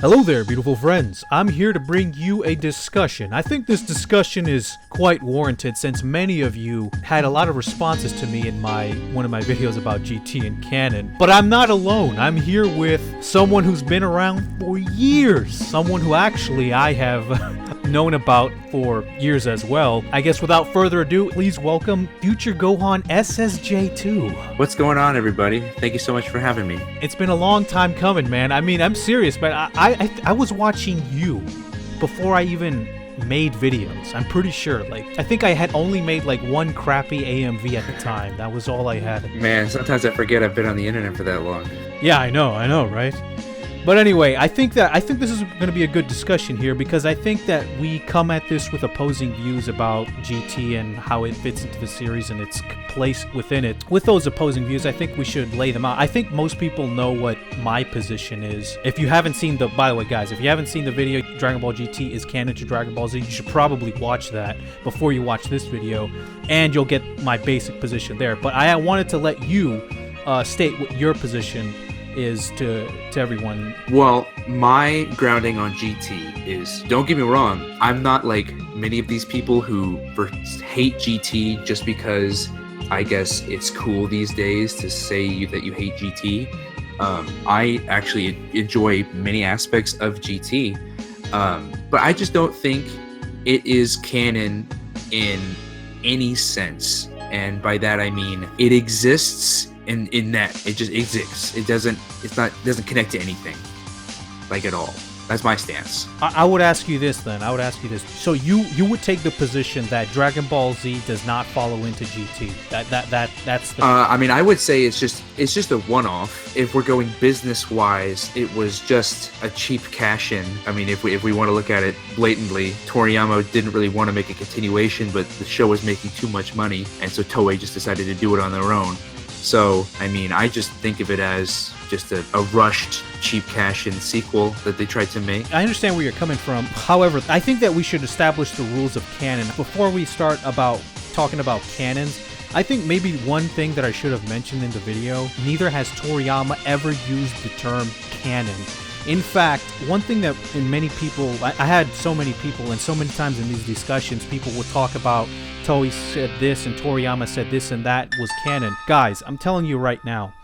Hello there, beautiful friends. I'm here to bring you a discussion. I think this discussion is quite warranted since many of you had a lot of responses to me in one of my videos about GT and Canon. But I'm not alone. I'm here with someone who's been around for years. Someone who actually I have known about for years as well. I guess without further ado, please welcome FutureGohanSSJ2. What's going on, everybody? Thank you so much for having me. It's been a long time coming, man. I mean, I'm serious, but I was watching you before I even made videos. I'm pretty sure. I think I had only made one crappy AMV at the time. That was all I had. Man, sometimes I forget I've been on the internet for that long. Yeah, I know, right? But anyway, I think this is going to be a good discussion here because I think that we come at this with opposing views about GT and how it fits into the series and its place within it. With those opposing views, I think we should lay them out. I think most people know what my position is. If you haven't seen by the way, guys, if you haven't seen the video, Dragon Ball GT is canon to Dragon Ball Z, you should probably watch that before you watch this video, and you'll get my basic position there. But I wanted to let you state what your position is to everyone. Well, my grounding on GT is, don't get me wrong, I'm not like many of these people who hate GT just because I guess it's cool these days to say that you hate GT. I actually enjoy many aspects of GT, but I just don't think it is canon in any sense. And by that I mean it exists in that it just exists. It doesn't connect to anything, at all. That's my stance. I would ask you this then. So you would take the position that Dragon Ball Z does not follow into GT. That's the. I mean, I would say it's just a one-off. If we're going business-wise, it was just a cheap cash-in. I mean, if we want to look at it blatantly, Toriyama didn't really want to make a continuation, but the show was making too much money, and so Toei just decided to do it on their own. So, I mean, I just think of it as just a rushed, cheap cash-in sequel that they tried to make. I understand where you're coming from. However, I think that we should establish the rules of canon. Before we start talking about canons, I think maybe one thing that I should have mentioned in the video, neither has Toriyama ever used the term canon. In fact, one thing that many people, I had so many people and so many times in these discussions, people would talk about Toei said this and Toriyama said this and that was canon. Guys, I'm telling you right now,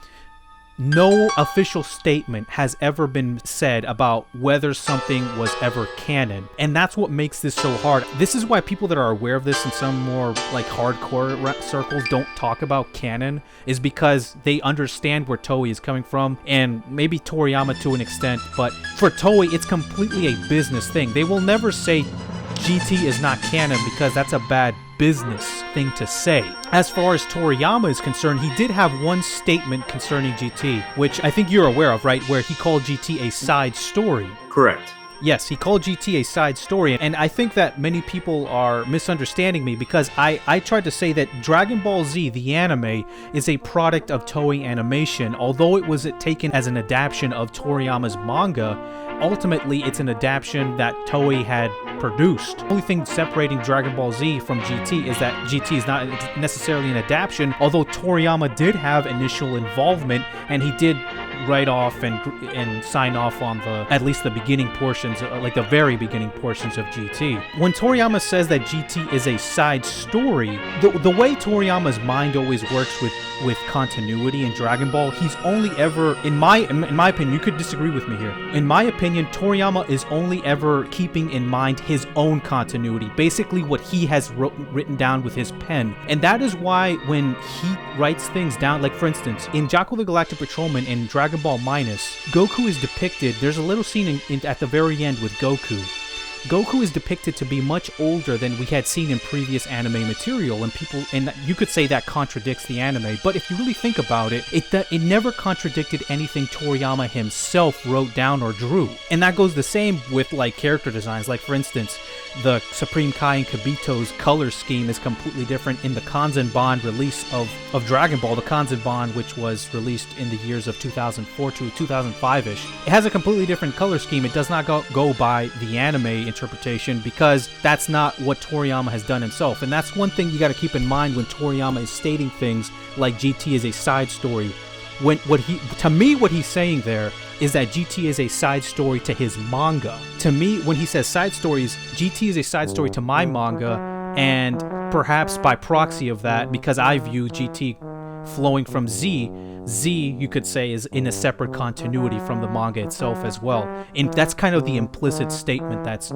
no official statement has ever been said about whether something was ever canon. And that's what makes this so hard. This is why people that are aware of this in some more hardcore circles don't talk about canon, is because they understand where Toei is coming from, and maybe Toriyama to an extent, but for Toei it's completely a business thing. They will never say GT is not canon because that's a bad business thing to say. As far as Toriyama is concerned, he did have one statement concerning GT, which I think you're aware of, right? Where he called GT a side story. Correct. Yes, he called GT a side story, and I think that many people are misunderstanding me because I tried to say that Dragon Ball Z, the anime, is a product of Toei Animation. Although it was taken as an adaptation of Toriyama's manga, ultimately it's an adaptation that Toei had produced. The only thing separating Dragon Ball Z from GT is that GT is not necessarily an adaptation, although Toriyama did have initial involvement, and he did write off and sign off on at least the beginning portions, the very beginning portions of GT. When Toriyama says that GT is a side story, the way Toriyama's mind always works with continuity in Dragon Ball, he's only ever, in my opinion, you could disagree with me here. In my opinion, Toriyama is only ever keeping in mind his own continuity, basically what he has written down with his pen. And that is why when he writes things down, for instance, in Jaco the Galactic Patrolman in Dragon Ball Minus, Goku is depicted, there's a little scene at the very end with Goku. Goku is depicted to be much older than we had seen in previous anime material, and you could say that contradicts the anime, but if you really think about it, it never contradicted anything Toriyama himself wrote down or drew. And that goes the same with character designs. For instance, the Supreme Kai and Kibito's color scheme is completely different in the Kanzenban release of Dragon Ball, the Kanzenban, which was released in the years of 2004 to 2005-ish. It has a completely different color scheme. It does not go by the anime interpretation because that's not what Toriyama has done himself. And that's one thing you got to keep in mind when Toriyama is stating things like GT is a side story. What he's saying there is that GT is a side story to his manga. To me, when he says side stories, GT is a side story to my manga, and perhaps by proxy of that, because I view GT flowing from Z, you could say, is in a separate continuity from the manga itself as well. And that's kind of the implicit statement that's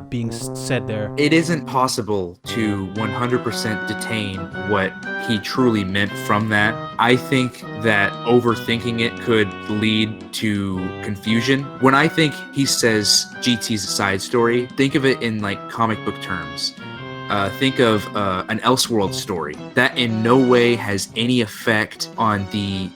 being said there. It isn't possible to 100% detain what he truly meant from that. I think that overthinking it could lead to confusion. When I think he says GT's a side story, think of it in like comic book terms. Think of an Elseworld story that in no way has any effect on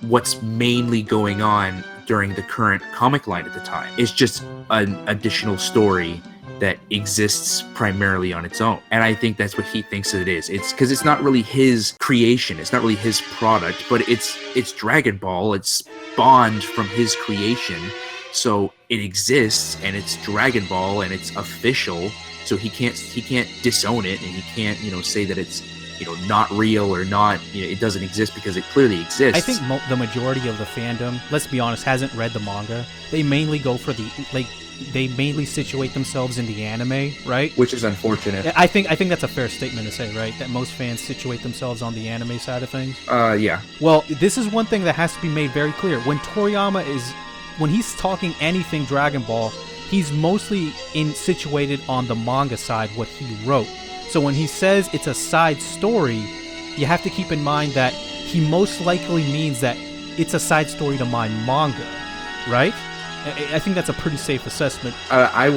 what's mainly going on during the current comic line at the time. It's just an additional story that exists primarily on its own. And I think that's what he thinks it is. It's because it's not really his creation. It's not really his product, but it's Dragon Ball. It's spawned from his creation. So it exists and it's Dragon Ball and it's official. So he can't disown it, and he can't, say that it's, not real or not, it doesn't exist, because it clearly exists. I think the majority of the fandom, let's be honest, hasn't read the manga. They mainly go for they mainly situate themselves in the anime, right? Which is unfortunate. I think that's a fair statement to say, right? That most fans situate themselves on the anime side of things. Yeah. Well, this is one thing that has to be made very clear. When he's talking anything Dragon Ball, he's mostly situated on the manga side, what he wrote. So when he says it's a side story, you have to keep in mind that he most likely means that it's a side story to my manga, right? I think that's a pretty safe assessment. I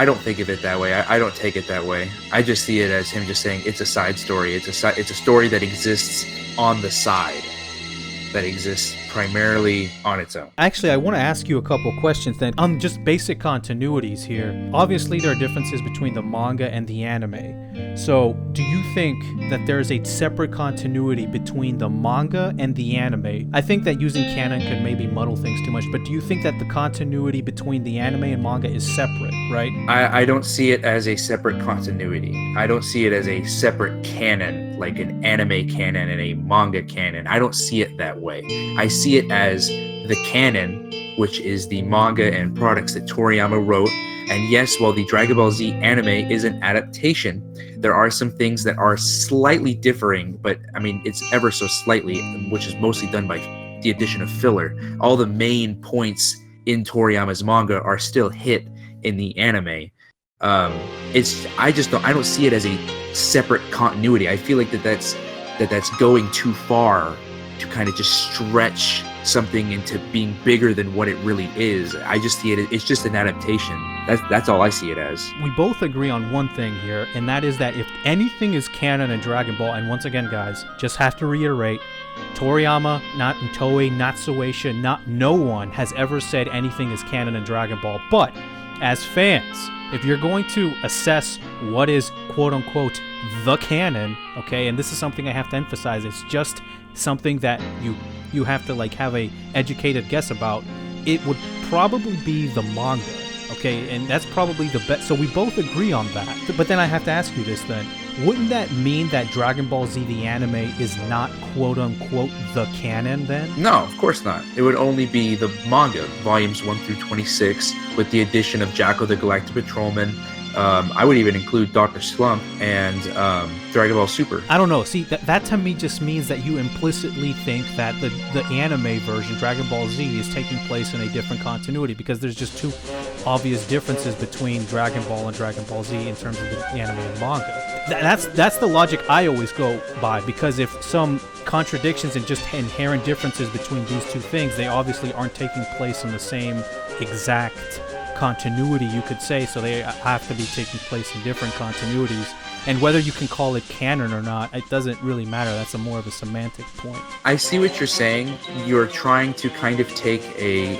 don't think of it that way. I don't take it that way. I just see it as him just saying it's a side story. It's a story that exists on the side, that exists primarily on its own. Actually, I want to ask you a couple questions then on just basic continuities here. Obviously, there are differences between the manga and the anime. So, do you think that there's a separate continuity between the manga and the anime? I think that using canon could maybe muddle things too much, but do you think that the continuity between the anime and manga is separate, right? I don't see it as a separate continuity. I don't see it as a separate canon, like an anime canon and a manga canon. I don't see it that way. I see it as the canon, which is the manga and products that Toriyama wrote. And yes, while the Dragon Ball Z anime is an adaptation, there are some things that are slightly differing, but I mean, it's ever so slightly, which is mostly done by the addition of filler. All the main points in Toriyama's manga are still hit in the anime. I don't see it as a separate continuity. I feel like that's going too far to kind of just stretch something into being bigger than what it really is. I just see it's just an adaptation. That's all I see it as. We both agree on one thing here, and that is that if anything is canon in Dragon Ball, and once again, guys, just have to reiterate, Toriyama, not Toei, not Shueisha, no one has ever said anything is canon in Dragon Ball. But as fans, if you're going to assess what is quote-unquote the canon, okay, and this is something I have to emphasize, it's just something that you have to have a educated guess about, it would probably be the manga, okay, and that's probably the best. So we both agree on that. But then I have to ask you this then, wouldn't that mean that Dragon Ball Z the anime is not quote-unquote the canon then? No, of course not. It would only be the manga, volumes 1 through 26, with the addition of Jacko the Galactic Patrolman. I would even include Dr. Slump and Dragon Ball Super. I don't know. See, that to me just means that you implicitly think that the anime version, Dragon Ball Z, is taking place in a different continuity, because there's just two obvious differences between Dragon Ball and Dragon Ball Z in terms of the anime and manga. That's the logic I always go by, because if some contradictions and just inherent differences between these two things, they obviously aren't taking place in the same exact continuity, you could say, so they have to be taking place in different continuities. And whether you can call it canon or not, it doesn't really matter. That's more of a semantic point. I see what you're saying. You're trying to kind of take a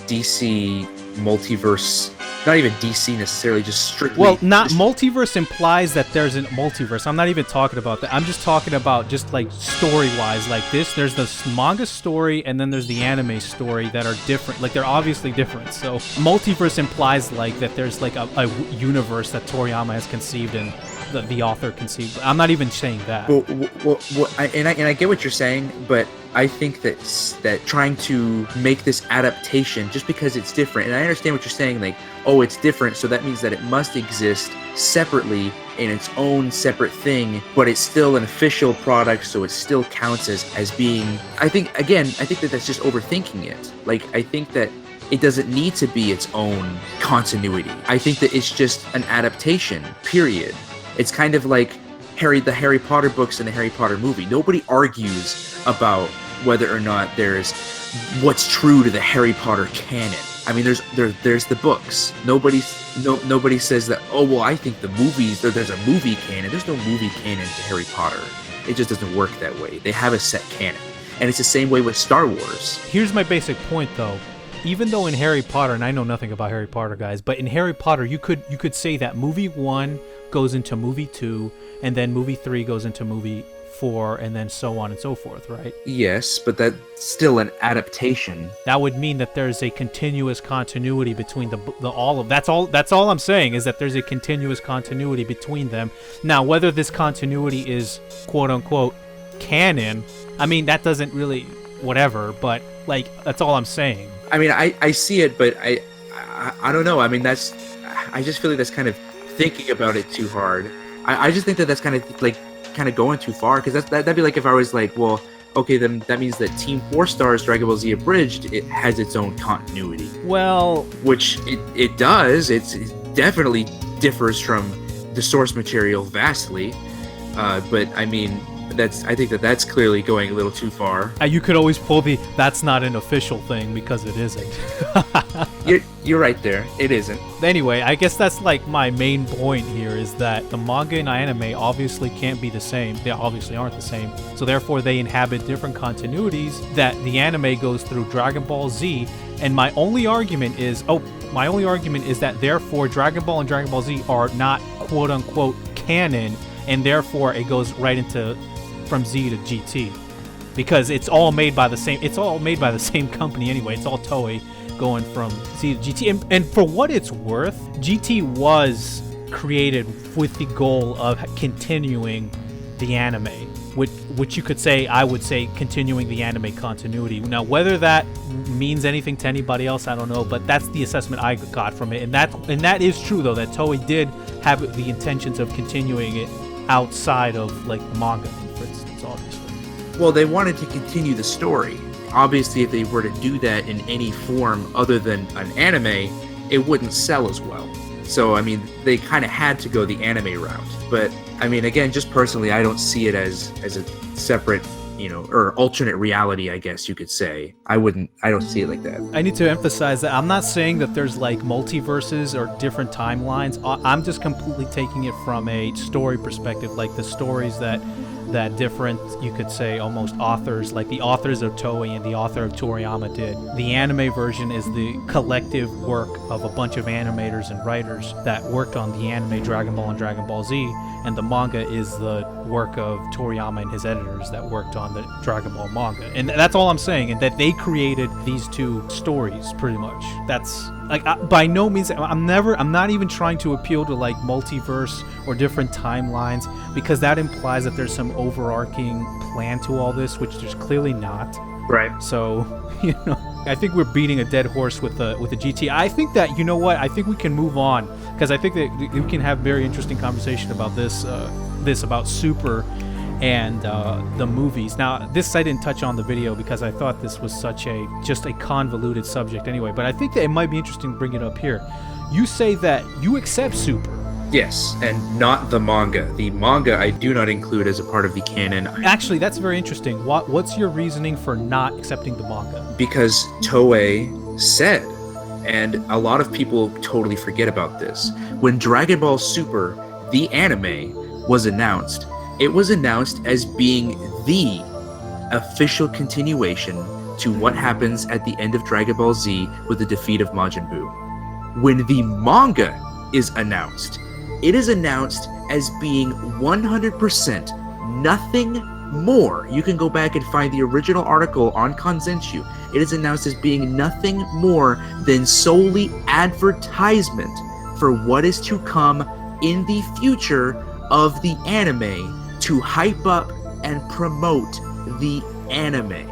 DC multiverse, not even DC necessarily, just strictly... Well, multiverse implies that there's a multiverse. I'm not even talking about that. I'm just talking about just story-wise, like this. There's the manga story, and then there's the anime story that are different. They're obviously different. So multiverse implies that there's a universe that Toriyama has conceived and the author conceived. I'm not even saying that. Well, I get what you're saying, but I think that trying to make this adaptation just because it's different, and I understand what you're saying, like, oh, it's different, so that means that it must exist separately in its own separate thing, but it's still an official product, so it still counts as being. I think that that's just overthinking it. Like, I think that it doesn't need to be its own continuity. I think that it's just an adaptation, period. It's kind of like the Harry Potter books and the Harry Potter movie. Nobody argues about whether or not there's what's true to the Harry Potter canon. I mean, there's the books. Nobody says that, oh, well, I think the movies, there's a movie canon. There's no movie canon to Harry Potter. It just doesn't work that way. They have a set canon. And it's the same way with Star Wars. Here's my basic point, though. Even though in Harry Potter, and I know nothing about Harry Potter, guys, but in Harry Potter, you could say that movie 1 goes into movie 2, and then movie 3 goes into movie 4, and then so on and so forth, right? Yes, but that's still an adaptation. That would mean that there's a continuous continuity between the all of. That's all I'm saying, is that there's a continuous continuity between them. Now, whether this continuity is quote unquote canon, I mean, that doesn't really whatever, but like, that's all I'm saying. I mean, I see it, but I don't know. I mean, I just feel like that's kind of thinking about it too hard. I just think that that's kind of going too far, because that'd be like if I was like, well, okay, then that means that Team 4 Stars Dragon Ball Z Abridged, it has its own continuity. Well, which it does. It definitely differs from the source material vastly, but I mean, I think that's clearly going a little too far. You could always pull that's not an official thing, because it isn't. You're right there. It isn't. Anyway, I guess that's like my main point here, is that the manga and anime obviously can't be the same. They obviously aren't the same. So therefore they inhabit different continuities, that the anime goes through Dragon Ball Z. And my only argument is that therefore Dragon Ball and Dragon Ball Z are not quote unquote canon, and therefore it goes right into from Z to GT, because it's all made by the same company anyway. It's all Toei going from Z to GT. And for what it's worth, GT was created with the goal of continuing the anime, which you could say, I would say, continuing the anime continuity. Now, whether that means anything to anybody else, I don't know, but that's the assessment I got from it. And that is true, though, that Toei did have the intentions of continuing it outside of like manga, for instance, obviously. Well, they wanted to continue the story. Obviously, if they were to do that in any form other than an anime, it wouldn't sell as well. So, I mean, they kind of had to go the anime route. But, I mean, again, just personally, I don't see it as a separate, or alternate reality, I guess you could say. I don't see it like that. I need to emphasize that I'm not saying that there's like multiverses or different timelines. I'm just completely taking it from a story perspective, like the stories that different, you could say, almost authors, like the authors of Toei and the author of Toriyama did. The anime version is the collective work of a bunch of animators and writers that worked on the anime Dragon Ball and Dragon Ball Z, and the manga is the work of Toriyama and his editors that worked on the Dragon Ball manga. And that's all I'm saying, and that they created these two stories, pretty much. That's like, by no means, I'm not even trying to appeal to like multiverse or different timelines, because that implies that there's some overarching plan to all this, which there's clearly not. Right. So, I think we're beating a dead horse with the GT. I think that, I think we can move on, because I think that we can have very interesting conversation about this about Super and the movies. Now, this I didn't touch on the video because I thought this was just a convoluted subject anyway, but I think that it might be interesting to bring it up here. You say that you accept Super. Yes, and not the manga. The manga I do not include as a part of the canon. Actually, that's very interesting. What's your reasoning for not accepting the manga? Because Toei said, and a lot of people totally forget about this, when Dragon Ball Super, the anime, was announced, it was announced as being the official continuation to what happens at the end of Dragon Ball Z with the defeat of Majin Buu. When the manga is announced, it is announced as being 100% nothing more. You can go back and find the original article on Kanzenshu. It is announced as being nothing more than solely advertisement for what is to come in the future of the anime, to hype up and promote the anime.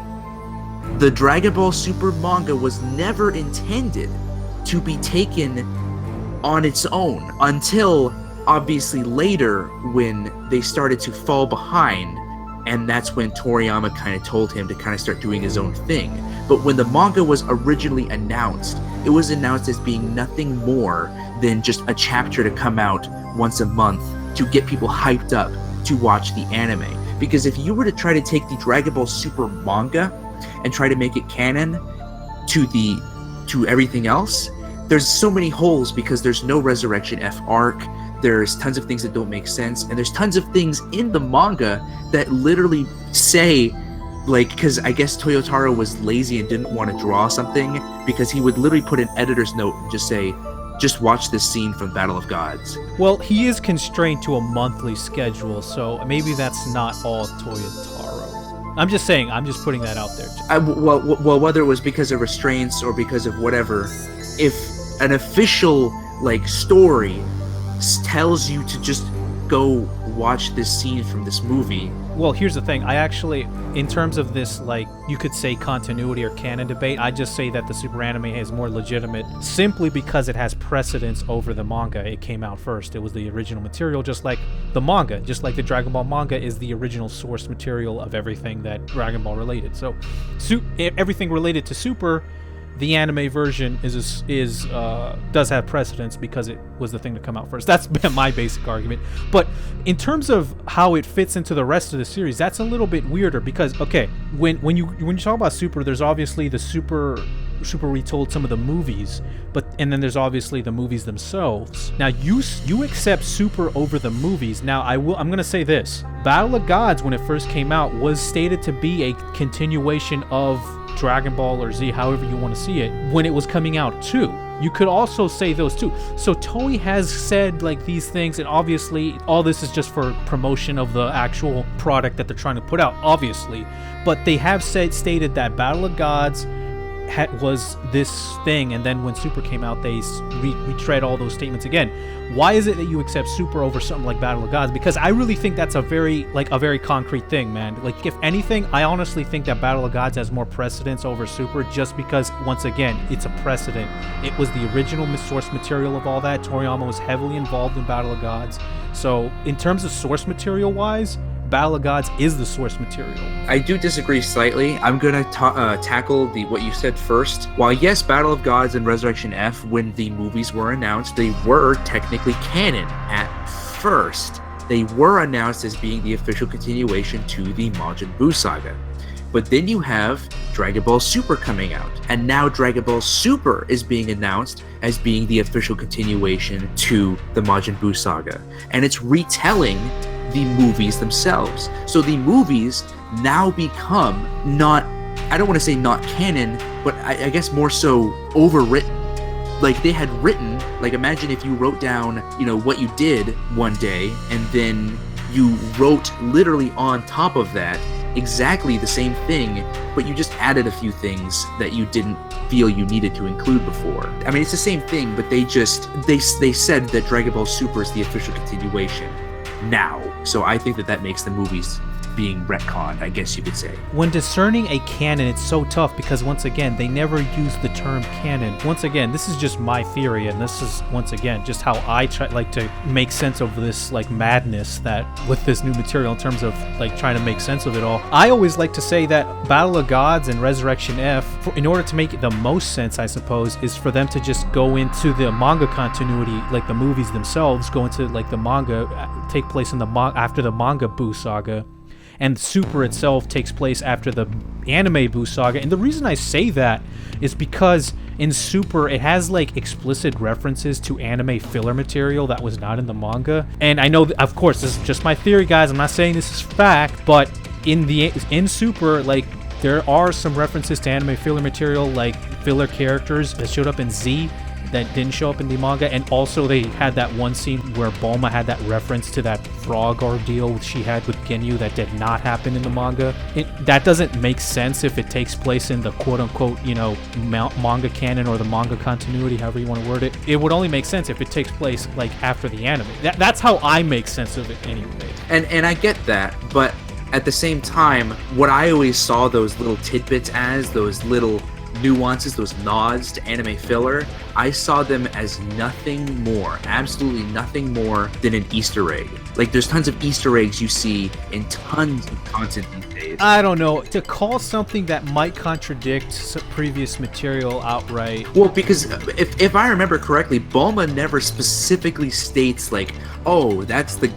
the Dragon Ball Super manga was never intended to be taken on its own until obviously later when they started to fall behind, and that's when Toriyama kind of told him to kind of start doing his own thing. But when the manga was originally announced, it was announced as being nothing more than just a chapter to come out once a month to get people hyped up to watch the anime. Because if you were to try to take the Dragon Ball Super manga and try to make it canon to everything else, there's so many holes because there's no Resurrection F arc, there's tons of things that don't make sense, and there's tons of things in the manga that literally say, like, because I guess Toyotaro was lazy and didn't want to draw something, because he would literally put an editor's note and just say, just watch this scene from Battle of Gods. Well, he is constrained to a monthly schedule, so maybe that's not all Toyotaro. I'm just saying, I'm just putting that out there. Well, whether it was because of restraints or because of whatever, if an official, like, story tells you to just go watch this scene from this movie. Well, here's the thing. I actually, in terms of this, like, you could say continuity or canon debate, I just say that the Super anime is more legitimate simply because it has precedence over the manga. It came out first. It was the original material, just like the manga. Just like the Dragon Ball manga is the original source material of everything that Dragon Ball related. So, everything related to Super, the anime version does have precedence because it was the thing to come out first. That's been my basic argument. But in terms of how it fits into the rest of the series, that's a little bit weirder because, okay, when you talk about Super, there's obviously the Super retold some of the movies, and then there's obviously the movies themselves. Now you accept Super over the movies. Now I'm gonna say this: Battle of Gods, when it first came out, was stated to be a continuation of Dragon Ball or Z, however you want to see it, when it was coming out too. You could also say those two. So Toei has said like these things, and obviously all this is just for promotion of the actual product that they're trying to put out, obviously. But they have stated that Battle of Gods was this thing, and then when Super came out, they retread all those statements again. Why is it that you accept Super over something like Battle of Gods? Because I really think that's a very concrete thing, man. Like, if anything, I honestly think that Battle of Gods has more precedence over Super, just because, once again, it's a precedent. It was the original source material of all that. Toriyama was heavily involved in Battle of Gods. So, in terms of source material wise, Battle of Gods is the source material. I do disagree slightly. I'm gonna tackle what you said first. While yes, Battle of Gods and Resurrection F, when the movies were announced, they were technically canon at first. They were announced as being the official continuation to the Majin Buu saga. But then you have Dragon Ball Super coming out, and now Dragon Ball Super is being announced as being the official continuation to the Majin Buu saga, and it's retelling the movies themselves. So the movies now become not, I don't want to say not canon, but I guess more so overwritten. Like, they had written, like, imagine if you wrote down, what you did one day, and then you wrote literally on top of that exactly the same thing, but you just added a few things that you didn't feel you needed to include before. I mean, it's the same thing, but they said that Dragon Ball Super is the official continuation now. So I think that makes the movies being retconned, I guess you could say. When discerning a canon, it's so tough because, once again, they never use the term canon. Once again, this is just my theory, and this is, once again, just how I try to make sense of this madness that with this new material in terms of trying to make sense of it all. I always like to say that Battle of Gods and Resurrection F, in order to make the most sense, I suppose, is for them to just go into the manga continuity, like the movies themselves, go into the manga, take place in after the manga Buu saga. And Super itself takes place after the anime Buu saga. And the reason I say that is because in Super, it has explicit references to anime filler material that was not in the manga. And I know, of course, this is just my theory, guys. I'm not saying this is fact, but in Super, there are some references to anime filler material, like filler characters that showed up in Z that didn't show up in the manga. And also they had that one scene where Bulma had that reference to that frog ordeal she had with Ginyu that did not happen in the manga. That doesn't make sense if it takes place in the quote-unquote, manga canon or the manga continuity, however you want to word it. It would only make sense if it takes place after the anime. That's how I make sense of it anyway. And I get that, but at the same time, what I always saw those little tidbits as, those little nuances, those nods to anime filler, I saw them as nothing more, absolutely nothing more than an Easter egg. Like, there's tons of Easter eggs you see in tons of content these days. I don't know, to call something that might contradict some previous material outright. Well, because if I remember correctly, Bulma never specifically states like, oh, that's the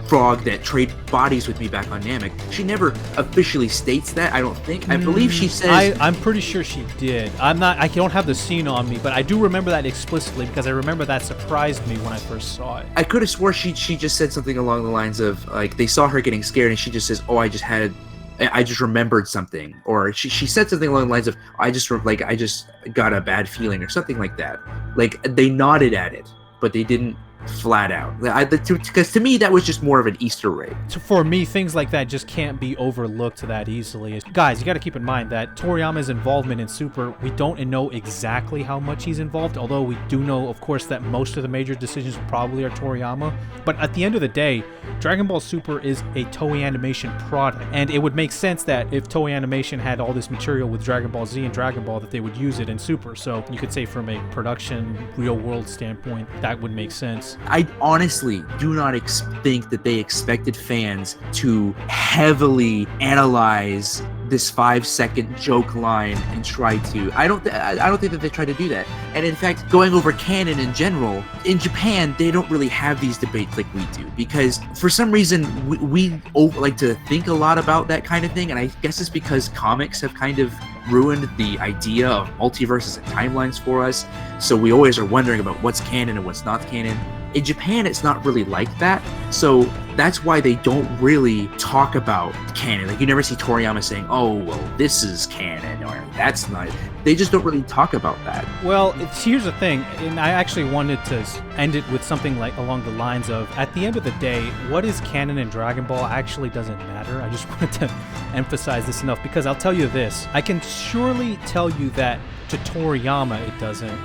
frog that traded bodies with me back on Namek. She never officially states that, I don't think. I believe she says... I'm pretty sure she did. I don't have the scene on me, but I do remember that explicitly because I remember that surprised me when I first saw it. I could have swore she just said something along the lines of, like, they saw her getting scared and she just says, oh, I just remembered something. Or she said something along the lines of, I just got a bad feeling or something like that. Like, they nodded at it, but they didn't flat out, because to me that was just more of an Easter egg. So for me, things like that just can't be overlooked that easily. Guys, you got to keep in mind that Toriyama's involvement in Super, we don't know exactly how much he's involved, although we do know, of course, that most of the major decisions probably are Toriyama. But at the end of the day, Dragon Ball Super is a Toei Animation product, and it would make sense that if Toei Animation had all this material with Dragon Ball Z and Dragon Ball, that they would use it in Super. So you could say from a production, real-world standpoint, that would make sense. I honestly do not think that they expected fans to heavily analyze this 5-second joke line and try to. I don't think that they tried to do that. And in fact, going over canon in general, in Japan, they don't really have these debates like we do, because for some reason we like to think a lot about that kind of thing, and I guess it's because comics have kind of ruined the idea of multiverses and timelines for us, so we always are wondering about what's canon and what's not canon. In Japan, it's not really like that, so that's why they don't really talk about canon. Like, you never see Toriyama saying, oh, well, this is canon, or that's not. They just don't really talk about that. Well, here's the thing, and I actually wanted to end it with something like along the lines of, at the end of the day, what is canon in Dragon Ball actually doesn't matter. I just wanted to emphasize this enough, because I'll tell you this, I can surely tell you that to Toriyama it doesn't,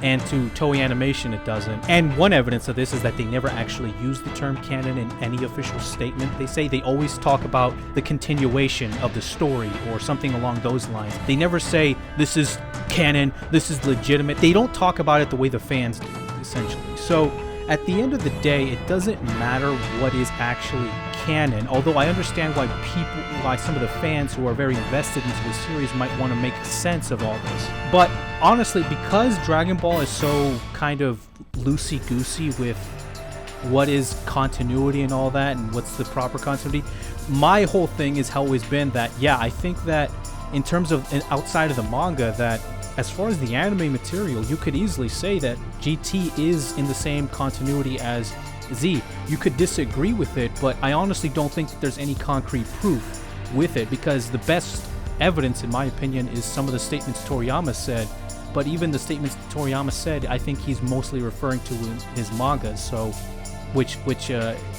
and to Toei Animation it doesn't. And one evidence of this is that they never actually use the term canon in any official statement. They always talk about the continuation of the story or something along those lines. They never say this is canon, this is legitimate. They don't talk about it the way the fans do, essentially. So at the end of the day, it doesn't matter what is actually canon, although I understand why some of the fans who are very invested into the series might want to make sense of all this. But honestly, because Dragon Ball is so kind of loosey-goosey with what is continuity and all that, and what's the proper continuity, my whole thing has always been that, yeah, I think that in terms of outside of the manga, that as far as the anime material, you could easily say that GT is in the same continuity as Z. You could disagree with it, but I honestly don't think that there's any concrete proof with it, because the best evidence, in my opinion, is some of the statements Toriyama said. But even the statements Toriyama said, I think he's mostly referring to his mangas, so which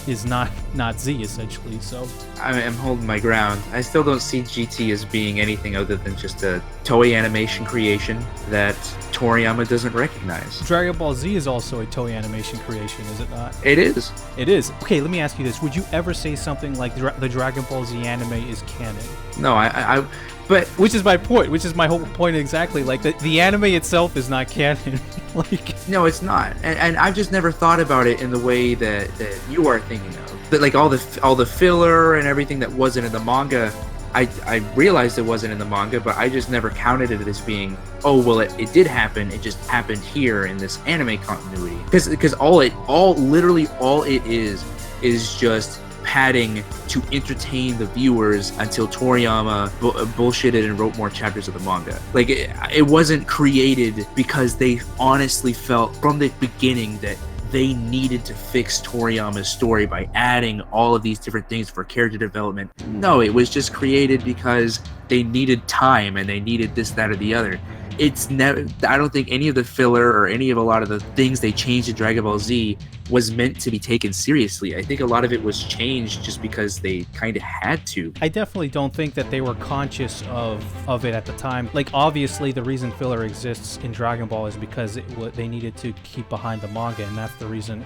is not Z, essentially. So I'm holding my ground. I still don't see GT as being anything other than just a Toei Animation creation that Toriyama doesn't recognize. Dragon Ball Z is also a Toei Animation creation, is it not? It is. It is. Okay, let me ask you this. Would you ever say something like the Dragon Ball Z anime is canon? No, but which is my point, which is my whole point exactly. Like, the anime itself is not canon. Like, no, it's not. And I've just never thought about it in the way that you are thinking of. That, like, all the filler and everything that wasn't in the manga, I realized it wasn't in the manga, but I just never counted it as being, oh, well, it did happen. It just happened here in this anime continuity. Because literally all it is just padding to entertain the viewers until Toriyama bullshitted and wrote more chapters of the manga. Like, it wasn't created because they honestly felt from the beginning that they needed to fix Toriyama's story by adding all of these different things for character development. No, it was just created because they needed time and they needed this, that, or the other. it's never, I don't think any of the filler or any of a lot of the things they changed in Dragon Ball Z was meant to be taken seriously. I think a lot of it was changed just because they kind of had to. I definitely don't think that they were conscious of it at the time. Like, obviously, the reason filler exists in Dragon Ball is because they needed to keep behind the manga, and that's the reason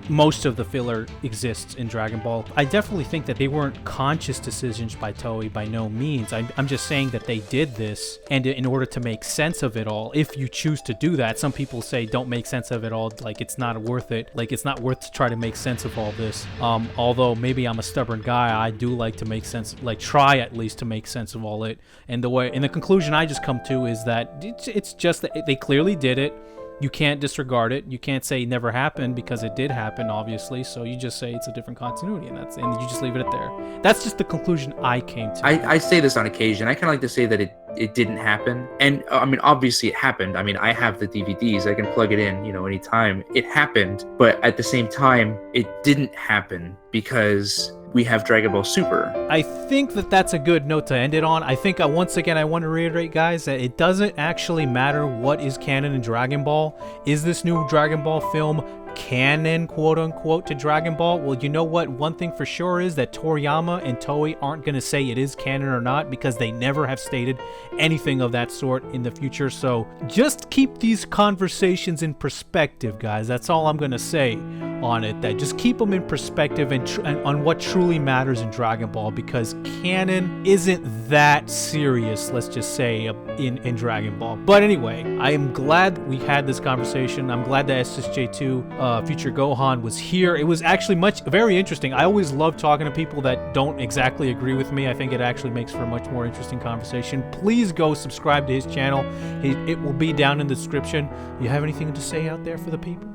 most of the filler exists in Dragon Ball. I definitely think that they weren't conscious decisions by Toei, by no means. I'm just saying that they did this, and in order to make sense of it all, if you choose to do that. Some people say don't make sense of it all, like it's not worth it. Like, it's not worth to try to make sense of all this. Although maybe I'm a stubborn guy, I do like to make sense, like try at least to make sense of all it. And the conclusion I just come to is that it's just that they clearly did it. You can't disregard it. You can't say it never happened, because it did happen, obviously. So you just say it's a different continuity, and you just leave it at there. That's just the conclusion I came to. I say this on occasion. I kind of like to say that it didn't happen. And I mean, obviously it happened. I mean, I have the DVDs. I can plug it in, anytime. It happened. But at the same time, it didn't happen because we have Dragon Ball Super. I think that that's a good note to end it on. I think, once again, I want to reiterate, guys, that it doesn't actually matter what is canon in Dragon Ball. Is this new Dragon Ball film canon, quote unquote, to Dragon Ball? Well, you know what? One thing for sure is that Toriyama and Toei aren't going to say it is canon or not, because they never have stated anything of that sort in the future. So just keep these conversations in perspective, guys. That's all I'm going to say on it. That just keep them in perspective and on what truly matters in Dragon Ball, because canon isn't that serious, let's just say, in Dragon Ball. But anyway, I am glad we had this conversation. I'm glad that SSJ2 Future Gohan was here. It was actually very interesting. I always love talking to people that don't exactly agree with me. I think it actually makes for a much more interesting conversation. Please go subscribe to his channel. It will be down in the description. You have anything to say out there for the people?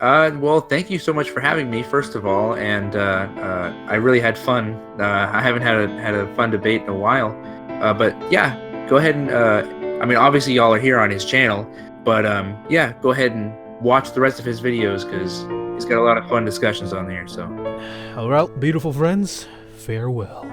Well, thank you so much for having me, first of all, and I really had fun. I haven't had a fun debate in a while, but yeah, go ahead and I mean, obviously y'all are here on his channel, but yeah, go ahead and watch the rest of his videos, because he's got a lot of fun discussions on there. So, all right, beautiful friends, farewell.